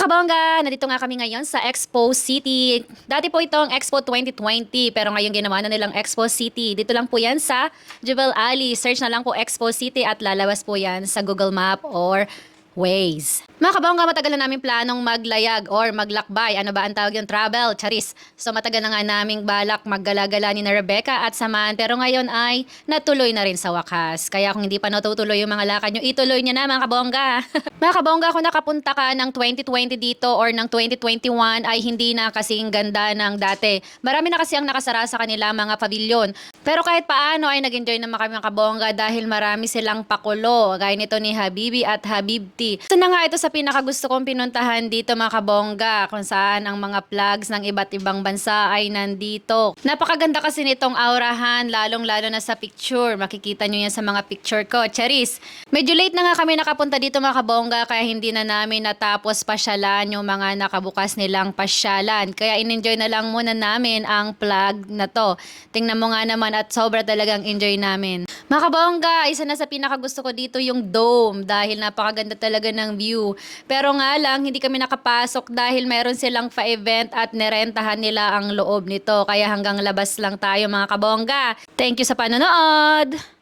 Mga kabongga, nandito nga kami ngayon sa Expo City. Dati po itong Expo 2020 pero ngayon ginawa na nilang Expo City. Dito lang po yan sa Jubel Alley. Search na lang po Expo City at lalabas po yan sa Google Map or Waze. Mga kabongga, matagal na namin planong maglayag or maglakbay. Ano ba ang tawag yung travel? Charis. So matagal na nga naming balak maggalagala ni na Rebecca at Saman. Pero ngayon ay natuloy na rin sa wakas. Kaya kung hindi pa natutuloy yung mga lakad nyo, ituloy nyo na mga kabongga. Mga kabongga, kung nakapunta ka ng 2020 dito or ng 2021 ay hindi na kasing ganda ng dati. Marami na kasi ang nakasara sa kanila mga pavilyon. Pero kahit paano ay nag-enjoy naman kami mga kabongga dahil marami silang pakulo. Gaya nito ni Habibi at Habibti. Ito na nga ito sa pinakagusto kong pinuntahan dito mga kabongga, kung saan ang mga flags ng iba't ibang bansa ay nandito. Napakaganda kasi nitong aurahan, lalong-lalo na sa picture. Makikita nyo yan sa mga picture ko. Charis! Medyo late na nga kami nakapunta dito mga kabongga, kaya hindi na namin natapos pasyalan yung mga nakabukas nilang pasyalan. Kaya in-enjoy na lang muna namin ang flag na to. Tingnan mo nga naman at sobra talagang enjoy namin. Mga kabongga, isa na sa pinakagusto ko dito yung dome dahil napakaganda talaga ng view. Pero nga lang, hindi kami nakapasok dahil meron silang pa-event at nerentahan nila ang loob nito. Kaya hanggang labas lang tayo mga kabongga. Thank you sa panonood!